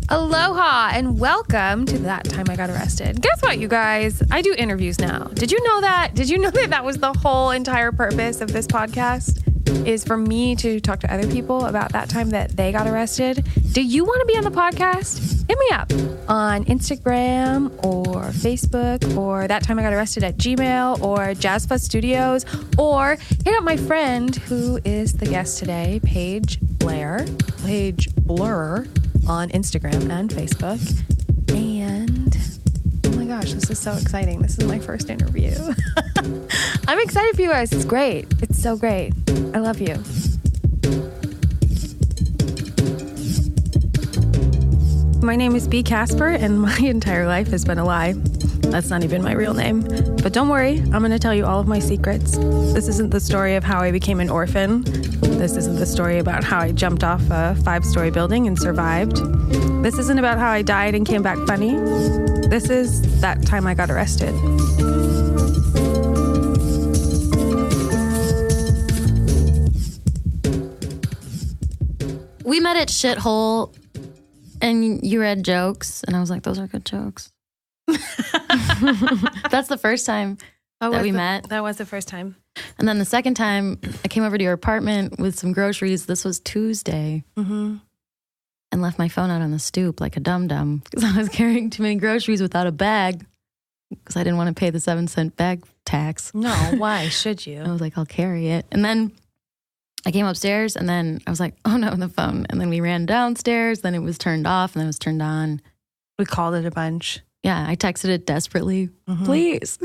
Aloha and welcome to That Time I Got Arrested. Guess what, you guys? I do interviews now. Did you know that? Did you know that that was the whole entire purpose of this podcast? Is for me to talk to other people about that time that they got arrested. Do you want to be on the podcast? Hit me up on Instagram or Facebook or That Time I Got Arrested at Gmail or Jazz Fuzz Studios, or hit up my friend who is the guest today, Paige Blur on Instagram and Facebook. And oh my gosh, this is so exciting. This is my first interview. I'm excited for you guys. It's great. It's so great. I love you. My name is B. Casper, and my entire life has been a lie. That's not even my real name. But don't worry, I'm going to tell you all of my secrets. This isn't the story of how I became an orphan. This isn't the story about how I jumped off a 5-story building and survived. This isn't about how I died and came back funny. This is that time I got arrested. We met at Shithole, and you read jokes, and I was like, those are good jokes. That's the first time that we met. That was the first time. And then the second time, I came over to your apartment with some groceries. This was Tuesday. Mm-hmm. And left my phone out on the stoop like a dum-dum because I was carrying too many groceries without a bag because I didn't want to pay the 7-cent bag tax. No, why should you? I was like, I'll carry it. And then I came upstairs and then I was like, oh no, the phone. And then we ran downstairs, then it was turned off and then it was turned on. We called it a bunch. Yeah, I texted it desperately. Mm-hmm. Please,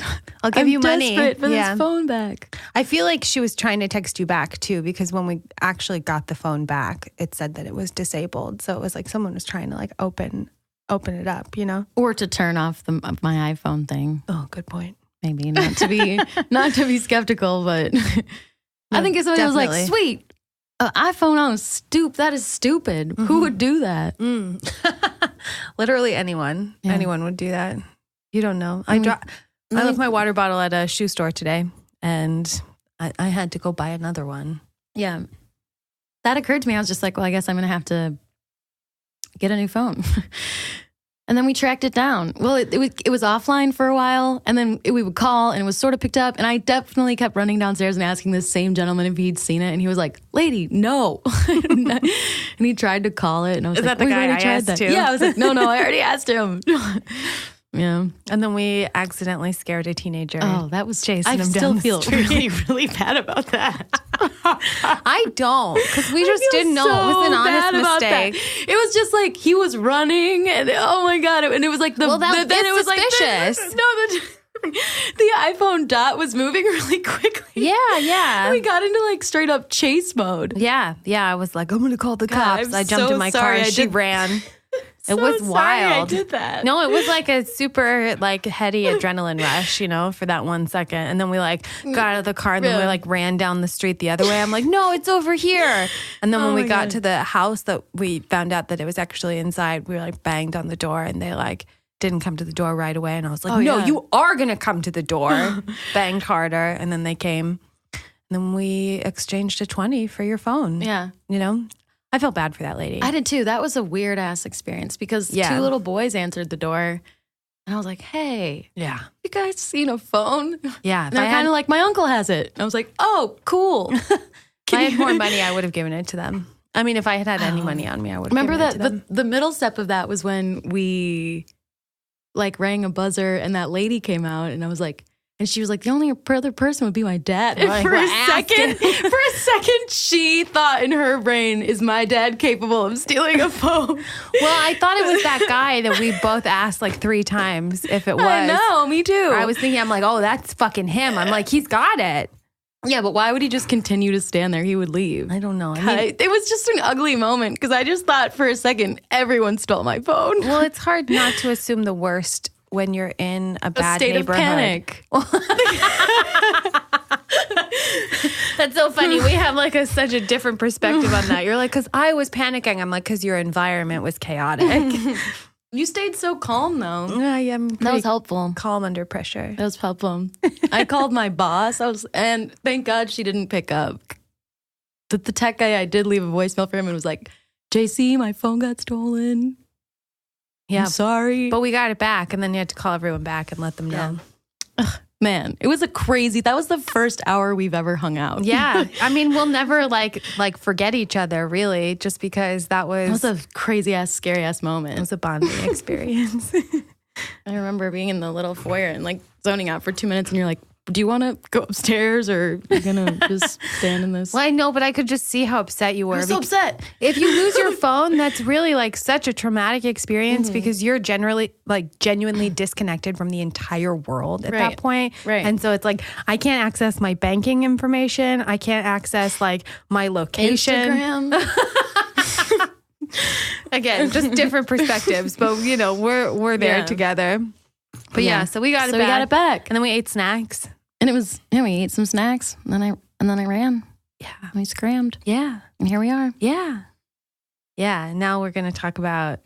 I'll give you money. I'm desperate for this phone back. I feel like she was trying to text you back too, because when we actually got the phone back, it said that it was disabled. So it was like someone was trying to like open it up, you know, or to turn off my iPhone thing. Oh, good point. Maybe not to be skeptical, but I think if somebody was like, "Sweet, iPhone on stoop, that is stupid. Mm-hmm. Who would do that?" Literally anyone. Yeah. Anyone would do that. You don't know. I left my water bottle at a shoe store today, and I had to go buy another one. Yeah. That occurred to me. I was just like, well, I guess I'm going to have to get a new phone. And then we tracked it down. Well, it was offline for a while, and then we would call, and it was sort of picked up, and I definitely kept running downstairs and asking this same gentleman if he'd seen it, and he was like, lady, no. And he tried to call it, and I was like, is that the guy I asked too? Yeah, I was like, no, I already asked him. Yeah. And then we accidentally scared a teenager. Oh, that was chasing him down. I still feel really bad about that. I don't, because we just didn't know. It was an honest mistake. It was just like he was running, and oh my god, and it was like then it was suspicious. The iPhone dot was moving really quickly. Yeah. We got into like straight up chase mode. Yeah. I was like, I'm gonna call the cops. I jumped in my car and she ran. It was wild. I did that. No, it was like a super like heady adrenaline rush, you know, for that 1 second. And then we like got out of the car and then we like ran down the street the other way. I'm like, no, it's over here. And then when we got to the house that we found out that it was actually inside, we were like banged on the door and they like didn't come to the door right away. And I was like, you are going to come to the door. Banged harder. And then they came. And then we exchanged a 20 for your phone. Yeah. You know? I felt bad for that lady. I did too. That was a weird ass experience because 2 little boys answered the door and I was like, hey, you guys seen a phone? Yeah. And they're kind of like, my uncle has it. I was like, oh, cool. If I had more money, I would have given it to them. I mean, if I had any money on me, I would have Remember given it to them. The middle step of that was when we like rang a buzzer and that lady came out and I was like, and she was like, the only other person would be my dad. And like, for a second, she thought in her brain, is my dad capable of stealing a phone? Well, I thought it was that guy that we both asked like 3 times if it was. I know, me too. I was thinking, I'm like, oh, that's fucking him. I'm like, he's got it. Yeah, but why would he just continue to stand there? He would leave. I don't know. It was just an ugly moment because I just thought for a second, everyone stole my phone. Well, it's hard not to assume the worst when you're in a bad state neighborhood. Of panic. That's so funny. We have like such a different perspective on that. You're like, because I was panicking. I'm like, because your environment was chaotic. You stayed so calm though. Yeah, that was helpful. Calm under pressure. That was helpful. I called my boss. And thank God she didn't pick up. The tech guy, I did leave a voicemail for him and was like, JC, my phone got stolen. Yeah. I'm sorry. But we got it back, and then you had to call everyone back and let them know. Man, it was that was the first hour we've ever hung out. Yeah. I mean, we'll never like forget each other, really, just because that was a crazy ass, scary ass moment. It was a bonding experience. I remember being in the little foyer and like zoning out for 2 minutes, and you're like, do you want to go upstairs or you're going to just stand in this? Well, I know, but I could just see how upset you were. I'm so upset. If you lose your phone, that's really like such a traumatic experience because you're generally like genuinely disconnected from the entire world at that point. Right. And so it's like, I can't access my banking information. I can't access like my location. Instagram. Again, just different perspectives, but you know, we're there together. But so we got it back. And then we ate snacks. And it was, we ate some snacks. And then I ran. Yeah. And we scrammed. Yeah. And here we are. Yeah. Yeah. Now we're going to talk about,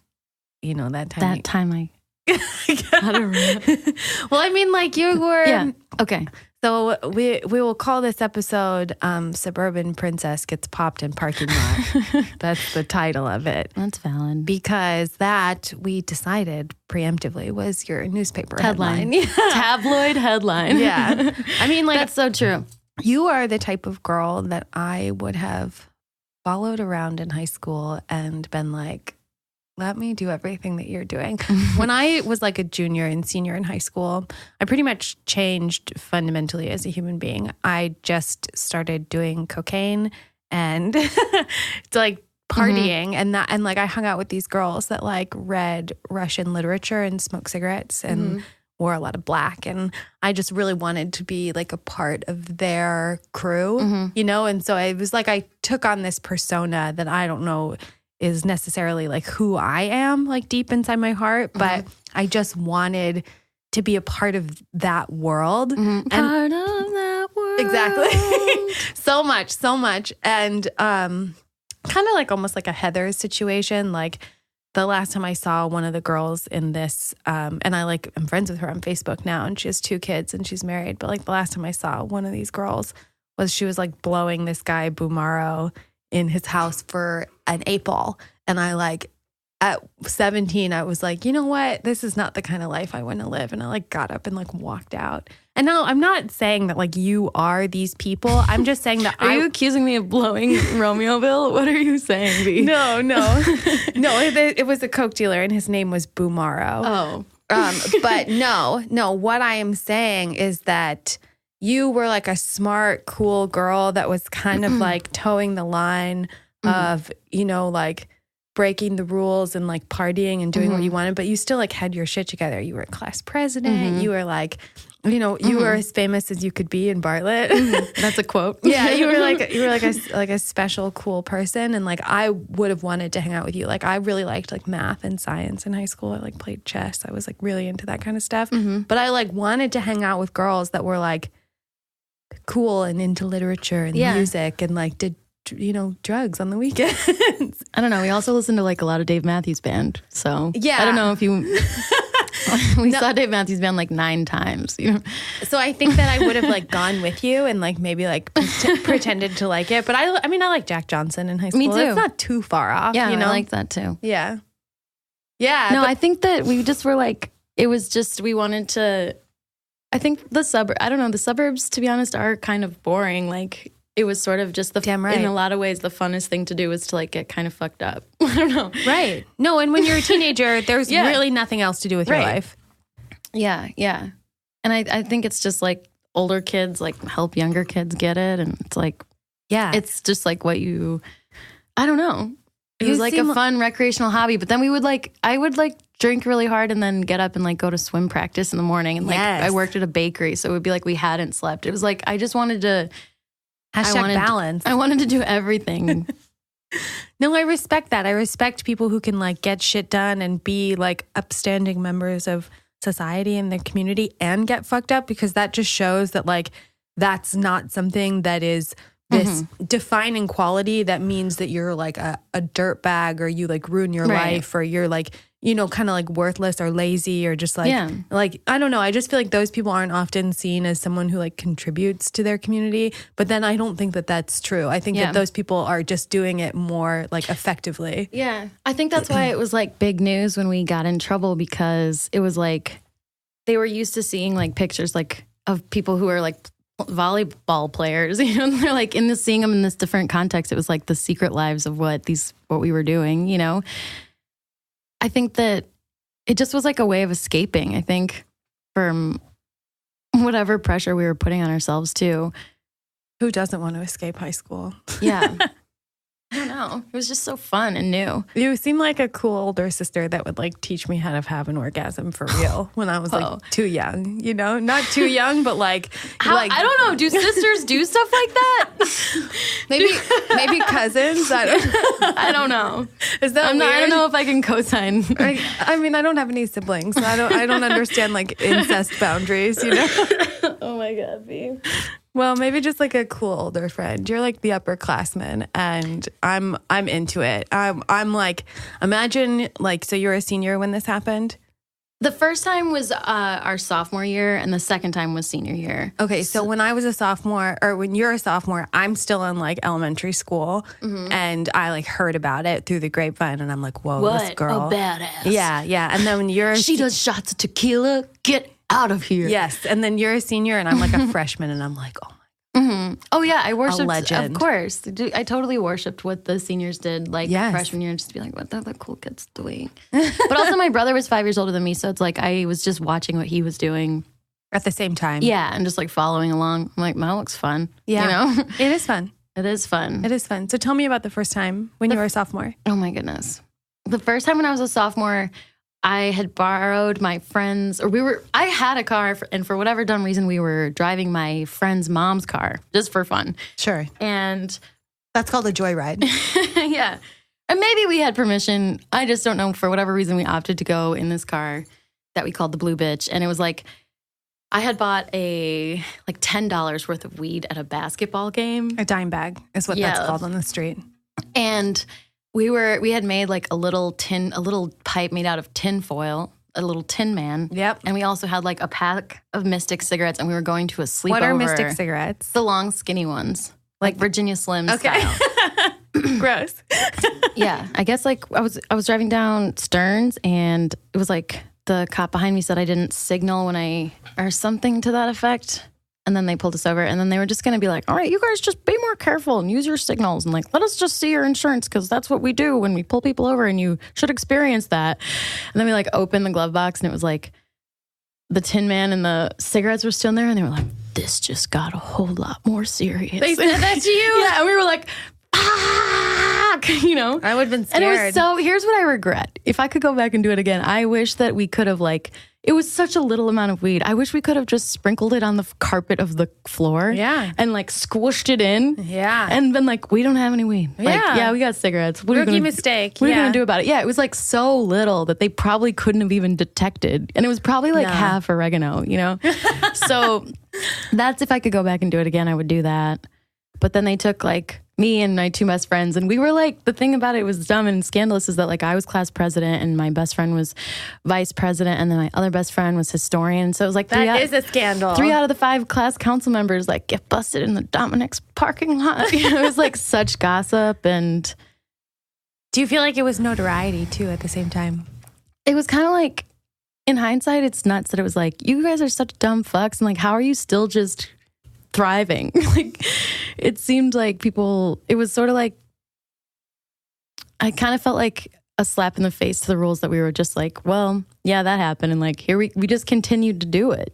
that time. That time I got to run. Well, I mean, like you were. Yeah. Okay. So we will call this episode Suburban Princess Gets Popped in Parking Lot. That's the title of it. That's valid. Because that, we decided preemptively, was your newspaper headline. Tabloid headline. Yeah. I mean, like, that's so true. You are the type of girl that I would have followed around in high school and been like, let me do everything that you're doing. When I was like a junior and senior in high school, I pretty much changed fundamentally as a human being. I just started doing cocaine and like partying and like I hung out with these girls that like read Russian literature and smoked cigarettes and wore a lot of black. And I just really wanted to be like a part of their crew, And so I was like, I took on this persona that I don't know is necessarily like who I am, like deep inside my heart, but I just wanted to be a part of that world. And part of that world. Exactly. so much. And kind of like almost like a Heather situation. Like the last time I saw one of the girls in this, and I'm friends with her on Facebook now, and she has 2 kids and she's married. But like the last time I saw one of these girls was she was like blowing this guy Bumaro in his house for an 8-ball. And I like, at 17, I was like, you know what? This is not the kind of life I want to live. And I like got up and like walked out. And now I'm not saying that like you are these people. I'm just saying that Are you accusing me of blowing Romeoville? What are you saying, B? No. No, it was a coke dealer and his name was Bumaro. Oh. But no, what I am saying is that you were like a smart, cool girl that was kind of like towing the line of, like breaking the rules and like partying and doing what you wanted, but you still like had your shit together. You were a class president. You were like, you were as famous as you could be in Bartlett. That's a quote. Yeah, you were like a special, cool person, and like I would have wanted to hang out with you. Like I really liked like math and science in high school. I like played chess. I was like really into that kind of stuff. But I like wanted to hang out with girls that were like cool and into literature and music and like did drugs on the weekends. I don't know. We also listened to like a lot of Dave Matthews Band. So yeah, I don't know if you. We saw Dave Matthews Band like 9 times. So I think that I would have like gone with you and like maybe like pretended to like it. But I like Jack Johnson in high school. Me too. It's not too far off. Yeah, I like that too. Yeah. Yeah. No, I think that we just were like, it was just, we wanted to, I think the suburbs, to be honest, are kind of boring. Like it was sort of just in a lot of ways, the funnest thing to do was to like get kind of fucked up. I don't know. Right. No, and when you're a teenager, there's really nothing else to do with your life. Yeah, yeah. And I think it's just like older kids like help younger kids get it. And it's like, it's just like what I don't know. It was like a fun recreational hobby. But then I would drink really hard and then get up and like go to swim practice in the morning. And like I worked at a bakery. So it would be like we hadn't slept. It was like, I just wanted to. #balance. I wanted to do everything. No, I respect that. I respect people who can like get shit done and be like upstanding members of society and the community and get fucked up, because that just shows that like that's not something that is this defining quality that means that you're like a dirt bag or you like ruin your life or you're like, kind of like worthless or lazy or just like, like, I don't know. I just feel like those people aren't often seen as someone who like contributes to their community. But then I don't think that that's true. I think that those people are just doing it more like effectively. Yeah. I think that's why it was like big news when we got in trouble, because it was like they were used to seeing like pictures like of people who are like volleyball players, they're like seeing them in this different context. It was like the secret lives of what we were doing, I think that it just was like a way of escaping, I think, from whatever pressure we were putting on ourselves too. Who doesn't want to escape high school? Yeah. I don't know. It was just so fun and new. You seem like a cool older sister that would like teach me how to have an orgasm for real when I was like too young, not too young, but like, I don't know. Do sisters do stuff like that? maybe cousins. I don't know. Is that weird? I don't know if I can co-sign. I mean, I don't have any siblings, so I don't understand like incest boundaries, Oh my God, B. Well, maybe just like a cool older friend. You're like the upperclassman, and I'm into it. I'm like, imagine like, so you're a senior when this happened? The first time was our sophomore year, and the second time was senior year. Okay, so when I was a sophomore, or when you're a sophomore, I'm still in like elementary school, and I like heard about it through the grapevine, and I'm like, whoa, this girl, a badass. Yeah. And then when she does shots of tequila, get out of here. Yes, and then you're a senior, and I'm like a freshman, and I'm like, oh my. Oh yeah, I worshipped. A legend. Of course, I totally worshipped what the seniors did. Like freshman year, just to be like, what are the cool kids doing? But also, my brother was 5 years older than me, so it's like I was just watching what he was doing at the same time. Yeah, and just like following along. I'm like, that looks fun. Yeah, it is fun. It is fun. It is fun. So tell me about the first time when you were a sophomore. Oh my goodness, the first time when I was a sophomore, I had borrowed my friend's, I had a car, and for whatever dumb reason, we were driving my friend's mom's car just for fun. Sure. And that's called a joyride. Yeah. And maybe we had permission. I just don't know. For whatever reason, we opted to go in this car that we called the Blue Bitch. And it was like, I had bought a like $10 worth of weed at a basketball game. A dime bag is what that's called on the street. And we had made like a little pipe made out of tin foil, a little tin man. Yep. And we also had like a pack of Mystic cigarettes, and we were going to a sleepover. What are Mystic cigarettes? The long, skinny ones, like Virginia Slim style. Gross. Yeah, I guess like I was driving down Stearns, and it was like the cop behind me said I didn't signal or something to that effect. And then they pulled us over, and then they were just going to be like, all right, you guys just be more careful and use your signals. And like, let us just see your insurance, because that's what we do when we pull people over, and you should experience that. And then we like opened the glove box, and it was like the Tin Man and the cigarettes were still in there. And they were like, this just got a whole lot more serious. They said that to you? Yeah. And we were like, fuck, I would have been scared. And it was here's what I regret. If I could go back and do it again, I wish that we could have like, it was such a little amount of weed. I wish we could have just sprinkled it on the carpet of the floor. Yeah. And like squished it in. Yeah. And been like, we don't have any weed. Like, yeah, we got cigarettes. Rookie mistake. What are you going to do about it? Yeah, it was like so little that they probably couldn't have even detected. And it was probably like half oregano, So that's, if I could go back and do it again, I would do that. But then they took like me and my two best friends, and we were like, the thing about it was dumb and scandalous is that like I was class president and my best friend was vice president, and then my other best friend was historian. So it was like that is a scandal. 3 out of the 5 class council members like get busted in the Dominic's parking lot. It was like such gossip. And do you feel like it was notoriety too at the same time? It was kind of like, in hindsight, it's nuts that it was like, you guys are such dumb fucks, and like, how are you still just thriving? Like, it seemed like it was sort of like, I kind of felt like a slap in the face to the rules that we were just like, well, yeah, that happened. And like, here we just continued to do it,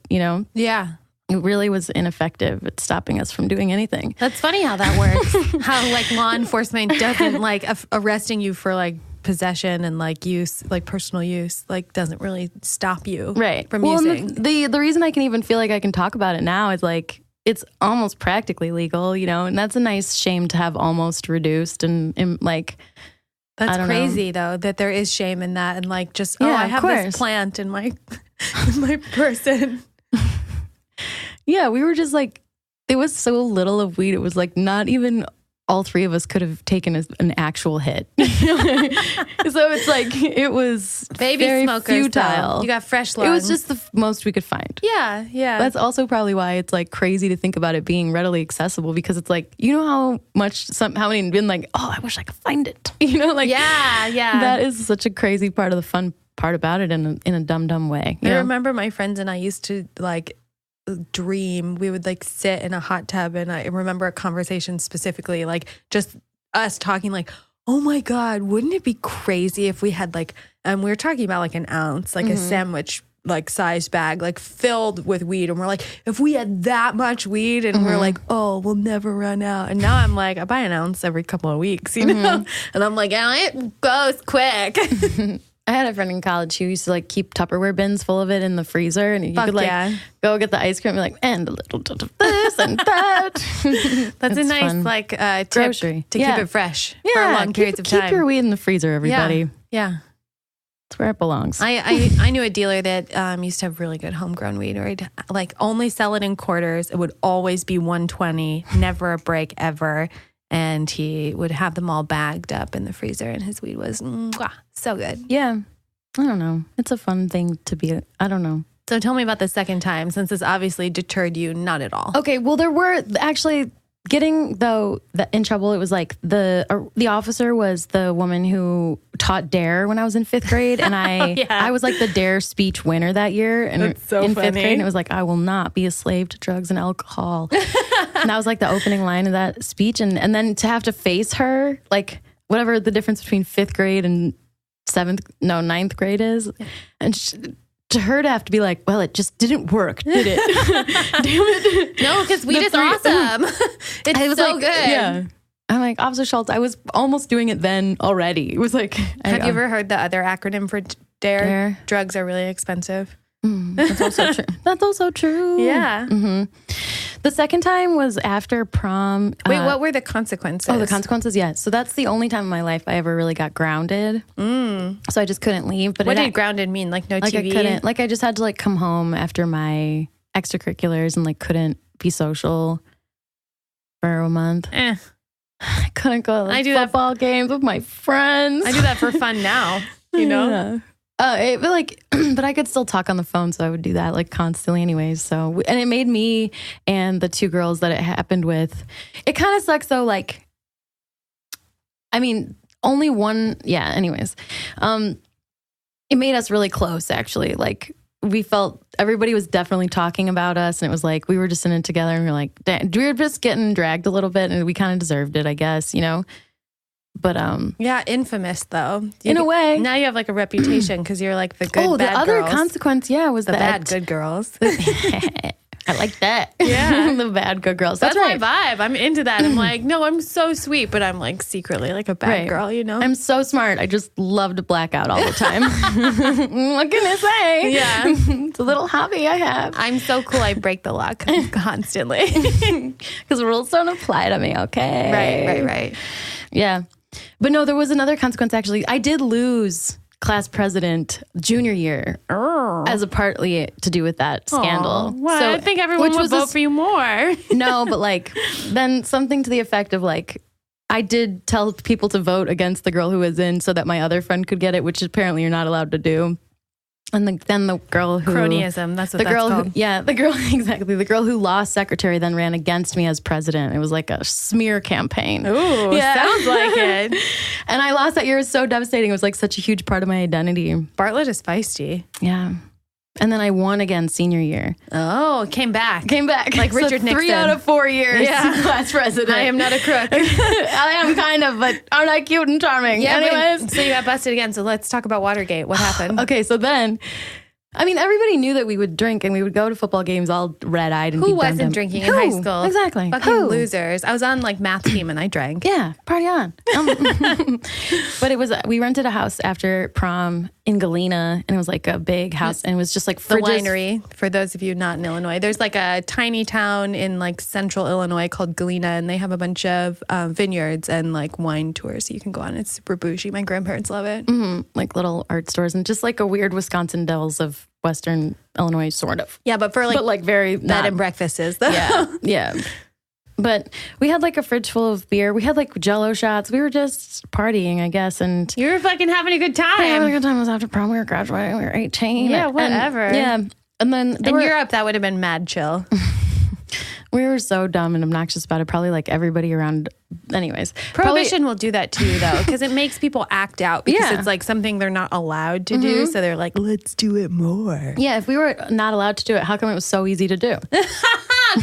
Yeah. It really was ineffective at stopping us from doing anything. That's funny how that works. How like law enforcement doesn't like arresting you for like possession and like use, like personal use, like doesn't really stop you from using. The reason I can even feel like I can talk about it now is like, it's almost practically legal, and that's a nice shame to have almost reduced and like, that's crazy though, that there is shame in that. And like, just, I have this plant in my, in my person. Yeah. We were just like, it was so little of weed. It was like not even all three of us could have taken an actual hit. So it's like, it was baby very smokers, futile. though. You got fresh lungs. It was just the most we could find. Yeah. That's also probably why it's like crazy to think about it being readily accessible, because it's like, you know how many have been like, oh, I wish I could find it. Like, yeah. That is such a crazy part of the fun part about it in a dumb way. I remember my friends and I used to like dream. We would like sit in a hot tub, and I remember a conversation specifically, like just us talking like, oh my God, wouldn't it be crazy if we had like, and we were talking about like an ounce, like a sandwich like size bag, like filled with weed. And we're like, if we had that much weed, and we're like, oh, we'll never run out. And now I'm like, I buy an ounce every couple of weeks, you know? And I'm like, and it goes quick. I had a friend in college who used to like keep Tupperware bins full of it in the freezer, and you could like go get the ice cream and be like, and a little bit of this and that. That's a nice fun. Like tip grocery to keep it fresh for long periods of time. Keep your weed in the freezer, everybody. Yeah. That's where it belongs. I knew a dealer that used to have really good homegrown weed, or he'd like only sell it in quarters. It would always be 120, never a break ever. And he would have them all bagged up in the freezer, and his weed was so good. Yeah. I don't know. It's a fun thing to be. I don't know. So tell me about the second time, since this obviously deterred you not at all. Okay. Well, there were actually getting in trouble. It was like the officer was the woman who taught DARE when I was in 5th grade, and I was like the DARE speech winner that year. And that's so in funny. 5th grade, and it was like, I will not be a slave to drugs and alcohol. And that was like the opening line of that speech. And then to have to face her, like whatever the difference between 5th grade and 9th grade is. And to her to have to be like, well, it just didn't work, did it? Damn it. No, because weed is awesome. It's so good. Yeah. I'm like, Officer Schultz, I was almost doing it then already. It was like... Have you ever heard the other acronym for DARE? Drugs are really expensive. That's also true. That's also true. Yeah. Mm-hmm. The second time was after prom. Wait, what were the consequences? Oh, the consequences, yeah. So that's the only time in my life I ever really got grounded. So I just couldn't leave. But what did grounded mean? Like no like TV? I couldn't. Like I just had to like come home after my extracurriculars and like couldn't be social for a month. I couldn't go to like, football games with my friends. I do that for fun now, you know? Yeah. But I could still talk on the phone, so I would do that like constantly anyways. So, and it made me and the two girls that it happened with, it kind of sucks though. Like, I mean, only one, yeah, anyways. It made us really close actually. Like we felt everybody was definitely talking about us, and it was like, we were just in it together, and we were like, we were just getting dragged a little bit, and we kind of deserved it, I guess, you know? But yeah, infamous though. In a way. Now you have like a reputation because you're like the good bad girls. Oh, the other consequence, yeah, was the bad good girls. I like that. Yeah. The bad good girls. That's right. My vibe. I'm into that. I'm like, no, I'm so sweet, but I'm like secretly like a bad girl, you know? I'm so smart. I just love to black out all the time. What can I say? Yeah. It's a little hobby I have. I'm so cool. I break the law constantly. Because rules don't apply to me, okay? Right. Yeah. But no, there was another consequence actually. I did lose class president junior year as a partly to do with that scandal. Well, so I think everyone would vote for you more. No, but like then something to the effect of like, I did tell people to vote against the girl who was in so that my other friend could get it, which apparently you're not allowed to do. And then the girl who... Cronyism, that's what that's called. Exactly. The girl who lost secretary then ran against me as president. It was like a smear campaign. Ooh, sounds like it. And I lost that year. It was so devastating. It was like such a huge part of my identity. Bartlett is feisty. Yeah. And then I won again senior year. Oh, came back. Like Richard Nixon. 3 out of 4 years class president. I am not a crook. I am kind of, but aren't I cute and charming? Yeah, anyways. So you got busted again. So let's talk about Watergate. What happened? Okay, so then... I mean, everybody knew that we would drink and we would go to football games all red-eyed. And who wasn't drinking in high school? Exactly. Fucking losers. I was on like math team and I drank. Yeah, party on. But it was, we rented a house after prom in Galena, and it was like a big house, and it was just like the winery. For those of you not in Illinois, there's like a tiny town in like central Illinois called Galena, and they have a bunch of vineyards and like wine tours you can go on. It's super bougie. My grandparents love it. Mm-hmm. Like little art stores and just like a weird Wisconsin Dells of Western Illinois, sort of. Yeah, but for like very bed and breakfasts. Yeah. But we had like a fridge full of beer. We had like Jello shots. We were just partying, I guess. And You were fucking having a good time. yeah, having a good time. It was after prom. We were graduating. We were 18. Yeah, whatever. And then In Europe, that would have been mad chill. we were so dumb and obnoxious about it. Probably like everybody around. Anyways, Prohibition will do that too, though, because it makes people act out because Yeah. it's like something they're not allowed to do. So they're like, let's do it more. Yeah, if we were not allowed to do it, how come it was so easy to do?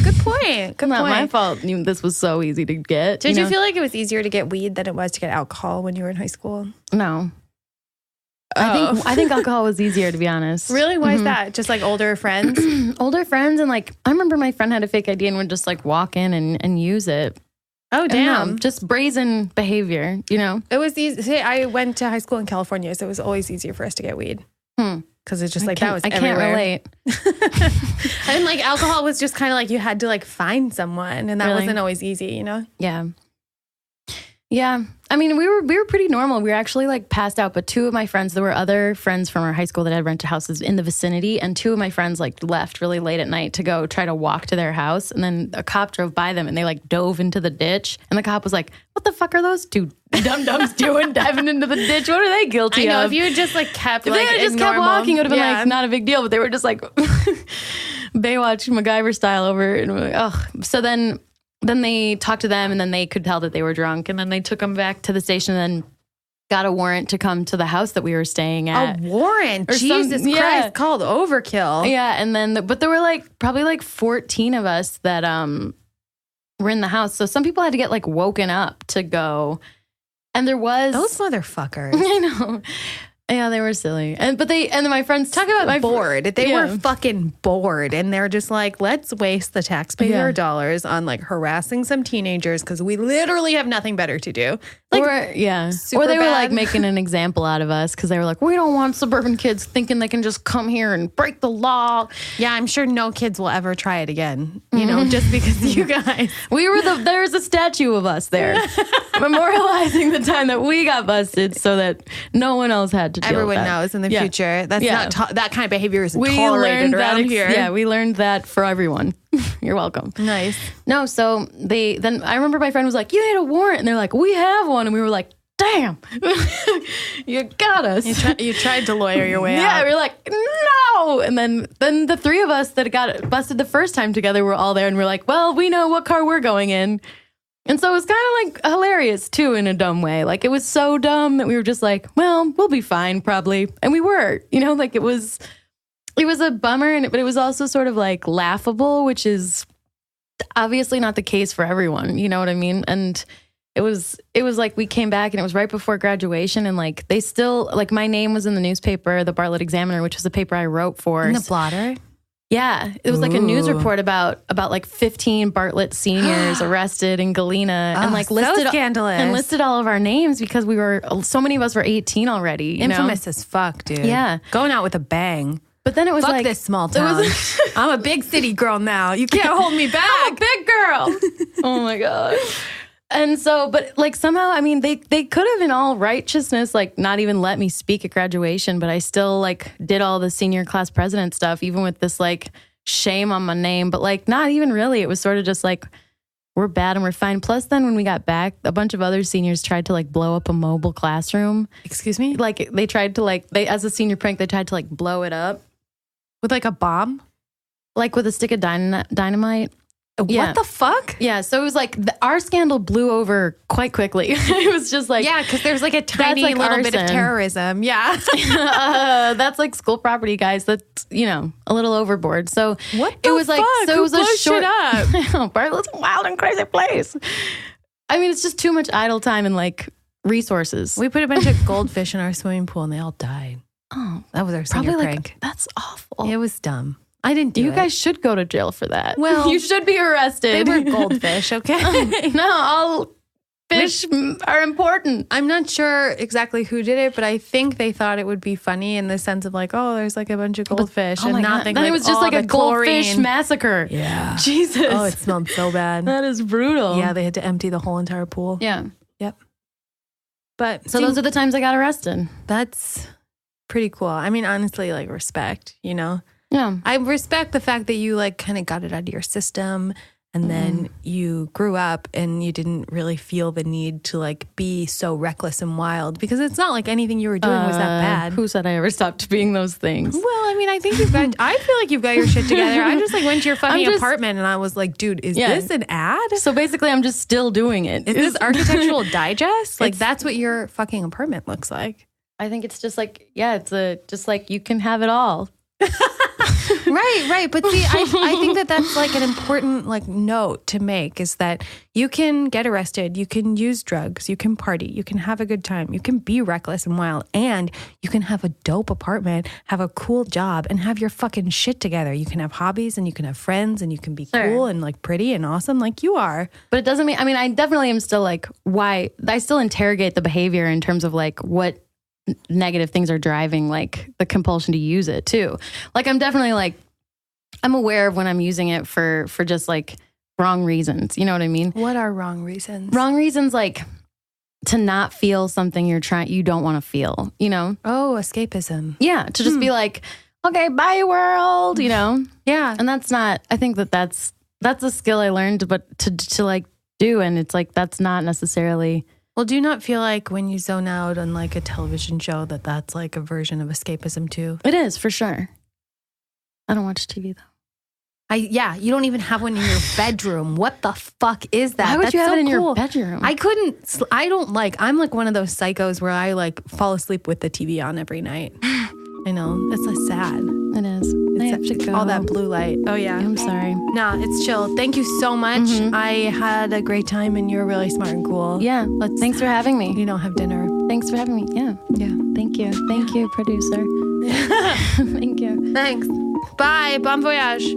Good point. Good Not point. my fault. This was so easy to get. Did you know? feel like it was easier to get weed than it was to get alcohol when you were in high school? No. Oh. I think alcohol was easier, to be honest. Really? Why is that? Just like older friends? Older friends, and like I remember my friend had a fake ID and would just like walk in and use it. Oh, I don't know, damn. just brazen behavior, you know? It was easy. See, I went to high school in California, so it was always easier for us to get weed. Because it's just like that was I everywhere. can't relate. And like alcohol was just kind of like you had to like find someone, and that Really? wasn't always easy, you know? Yeah. Yeah. I mean, we were pretty normal. We were actually like passed out, but two of my friends, there were other friends from our high school that had rented houses in the vicinity, and two of my friends like left really late at night to go try to walk to their house, and then a cop drove by them and they like dove into the ditch, and the cop was like, "What the fuck are those two dum-dums doing diving into the ditch? What are they guilty I know. of?" If you had just like kept If like they had just kept normal- walking, it would have been Yeah. like not a big deal, but they were just like Baywatch MacGyver style over it. And we're like, oh, so then they talked to them, and then they could tell that they were drunk, and then they took them back to the station and then got a warrant to come to the house that we were staying at. A warrant. Or some- Jesus yeah. Christ, called overkill. Yeah, and then but there were like probably like 14 of us that were in the house. So some people had to get like woken up to go. And there was Those motherfuckers. I know. Yeah, they were silly. And then my friends Talk about bored. They Yeah. were fucking bored, and they're just like, let's waste the taxpayer Yeah. dollars on like harassing some teenagers because we literally have nothing better to do. Like, or they were like bad. making an example out of us because they were like, we don't want suburban kids thinking they can just come here and break the law. yeah, I'm sure no kids will ever try it again. You know, just because you guys. There's a statue of us there memorializing the time that we got busted so that no one else had to deal Everyone with that. knows in the Yeah. future that's Yeah. not that kind of behavior isn't We tolerated learned around that here. Yeah, we learned that for everyone. You're welcome. Nice. No, so then I remember my friend was like, "You need a warrant," and they're like, "We have one," and we were like, "Damn, you got us." You tried to lawyer your way Yeah, out. we were like, "No," and then the three of us that got busted the first time together were all there, and we're like, "Well, we know what car we're going in." And so it was kind of like hilarious too in a dumb way. Like it was so dumb that we were just like, well, we'll be fine probably. And we were, like it was a bummer, but it was also sort of like laughable, which is obviously not the case for everyone. You know what I mean? And it was like we came back and it was right before graduation, and like they still like my name was in the newspaper, the Bartlett Examiner, which was the paper I wrote for. In the blotter? Yeah, it was like a news report about like 15 Bartlett seniors arrested in Galena, and like so listed scandalous. and listed all of our names because so many of us were 18 already. You Infamous know? as fuck, dude. Yeah. Going out with a bang. But then it was Fuck like this small town. I'm a big city girl now. You can't hold me back. I'm a big girl. Oh my god. And so, but like somehow, I mean, they could have in all righteousness, like not even let me speak at graduation, but I still like did all the senior class president stuff, even with this like shame on my name, but like not even really. It was sort of just like, we're bad and we're fine. Plus then when we got back, a bunch of other seniors tried to like blow up a mobile classroom. Excuse me? Like they tried to as a senior prank, they tried to like blow it up. With like a bomb? Like with a stick of dynamite. Yeah. What the fuck? Yeah, so it was like our scandal blew over quite quickly. It was just like, Yeah, because there's like a tiny like little bit of arson. terrorism. Yeah. that's like school property, guys. That's a little overboard. So What it the was like, fuck? so it Who was a blows short. shit up? I know, Bartlett's a wild and crazy place. I mean, it's just too much idle time and like resources. We put a bunch of goldfish in our swimming pool and they all died. Oh, That was our senior probably prank. like that's awful. It was dumb. I didn't do You it. guys should go to jail for that. Well, you should be They arrested. were goldfish, okay? No, all fish are important. I'm not sure exactly who did it, but I think they thought it would be funny in the sense of like, oh, there's like a bunch of goldfish, Oh and my not God. think Then like, it was just oh, like a the goldfish chlorine. massacre. Yeah. Jesus. Oh, it smelled so bad. that is brutal. Yeah, they had to empty the whole entire pool. Yeah. Yep. But So those are the times I got arrested. that's pretty cool. I mean, honestly, like respect, Yeah. I respect the fact that you like kind of got it out of your system and then you grew up and you didn't really feel the need to like be so reckless and wild, because it's not like anything you were doing was that bad. Who said I ever stopped being those things? Well, I mean, I think I feel like you've got your shit together. I just like went to your fucking apartment and I was like, dude, is this an ad? So basically I'm just still doing it. Is this Architectural Digest? Like that's what your fucking apartment looks like. I think it's just like, it's just like you can have it all. Right. But see, I think that's like an important like note to make, is that you can get arrested, you can use drugs, you can party, you can have a good time, you can be reckless and wild, and you can have a dope apartment, have a cool job, and have your fucking shit together. You can have hobbies and you can have friends and you can be cool and like pretty and awesome like you are. But it doesn't mean, I mean, I definitely am still like, why? I still interrogate the behavior in terms of like what negative things are driving like the compulsion to use it too. Like I'm definitely like, I'm aware of when I'm using it for just like wrong reasons. You know what I mean? What are wrong reasons? Wrong reasons, like to not feel something you don't want to feel, you know? Oh, escapism. Yeah. To just be like, okay, bye world, you know? Yeah. And that's not, I think that's a skill I learned, but to like do. And it's like, that's not necessarily. Well, do you not feel like when you zone out on like a television show that's like a version of escapism too? It is, for sure. I don't watch TV though. You don't even have one in your bedroom. What the fuck is that? Why would you have it in your bedroom? I'm like one of those psychos where I like fall asleep with the TV on every night. I know. That's so sad. It is. I have to go. All that blue light. Oh, yeah. I'm sorry. Nah, it's chill. Thank you so much. I had a great time and you're really smart and cool. Yeah. Thanks for having me. You don't have dinner. Thanks for having me. Yeah. Yeah. Thank you. Thank you, producer. Thank you. Thanks. Bye. Bon voyage.